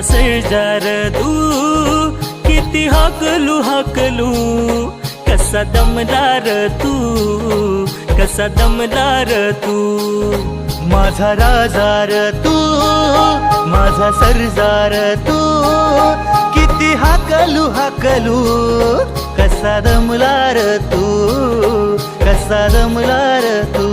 सरजार तू किती हाकलू हाकलू कसा दमदार तू कसा दमदार तू माझा राजार तू माझा सरजार तू किती हाकलू हाकलू कसा दमलार तू कसा दमलार तू